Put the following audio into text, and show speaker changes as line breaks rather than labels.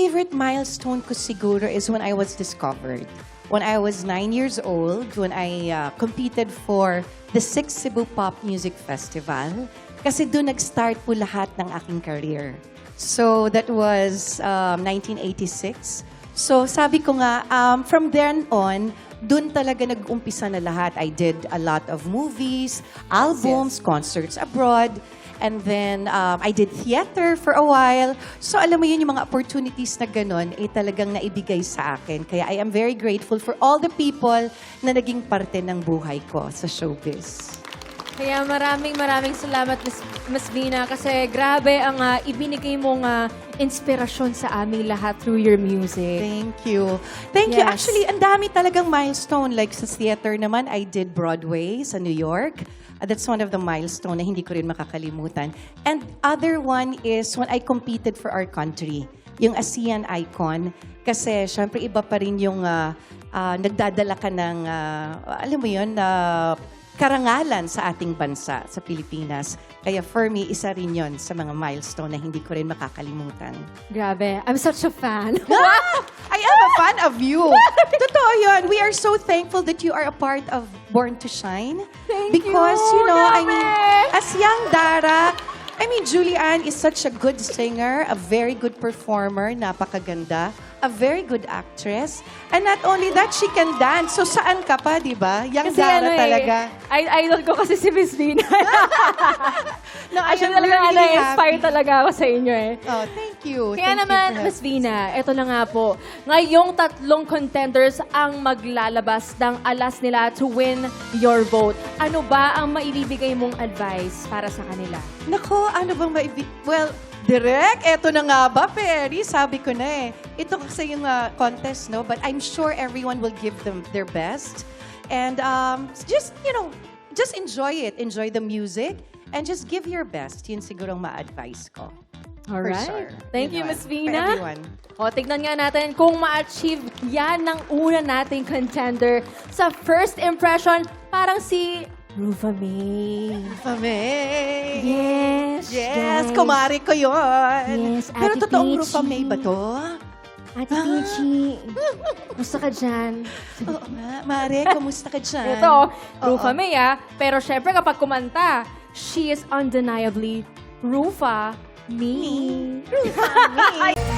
favorite milestone ko siguro is when I was discovered. When I was 9 years old, when I competed for the 6th Cebu Pop Music Festival. Kasi doon nag-start po lahat ng aking career. So that was 1986. So sabi ko nga, from then on, doon talaga nag-umpisa na lahat. I did a lot of movies, albums, concerts abroad. And then, I did theater for a while. So, alam mo yun, yung mga opportunities na ganun, talagang naibigay sa akin. Kaya I am very grateful for all the people na naging parte ng buhay ko sa showbiz.
Kaya maraming salamat, Miss Vina, kasi grabe ang ibinigay mong inspirasyon sa aming lahat through your music.
Thank you. Thank you.
Yes.
Actually, ang dami talagang milestone. Like sa theater naman, I did Broadway sa New York. That's one of the milestone na hindi ko rin makakalimutan. And other one is when I competed for our country, yung ASEAN Icon. Kasi syempre iba pa rin yung nagdadala ka ng, alam mo yun, karangalan sa ating bansa, sa Pilipinas. Kaya for me, isa rin yun sa mga milestone na hindi ko rin makakalimutan.
Grabe. I'm such a fan.
I am a fan of you. Totoo yun. We are so thankful that you are a part of Born to Shine. Because, you know, I mean, as young Dara, I mean, Julianne is such a good singer, a very good performer, napakaganda, a very good actress. And not only that, she can dance. So saan ka pa, di ba? Young
Kasi
Dara talaga.
Idol ko kasi si Miss Vina.
No, I
Actually,
am
talaga
really
inspire
happy.
talaga ako sa inyo eh.
Oh, thank you.
Kaya
Thank
naman,
you for
Miss Vina, eto na nga po. Ngayong 3 contenders ang maglalabas ng alas nila to win your vote. Ano ba ang maibibigay mong advice para sa kanila?
Nako, ano bang well, Direk, eto na nga ba, Perry? Sabi ko na eh. Ito kasi yung contest, no? But I'm sure everyone will give them their best. And just, you know, just enjoy it. Enjoy the music. And just give your best. Yun sigurong ma-advise ko.
Alright.
For sure.
Thank you,
Yun
Miss
naman.
Vina.
For everyone.
O, tignan nga natin kung ma-achieve yan ng una nating contender. Sa first impression, parang si Rufa May.
Pame.
Yes,
Yes,
guys.
kumari ko yun.
Yes,
Pero
Ate
totoong
Peachy.
Rufa May ba to?
Ate Peachy, gusto ka dyan?
Oo nga. Mare, kumusta ka dyan?
Ito, Rufa
Oo.
May Pero syempre kapag kumanta, she is undeniably Rufa Me.
Rufa May.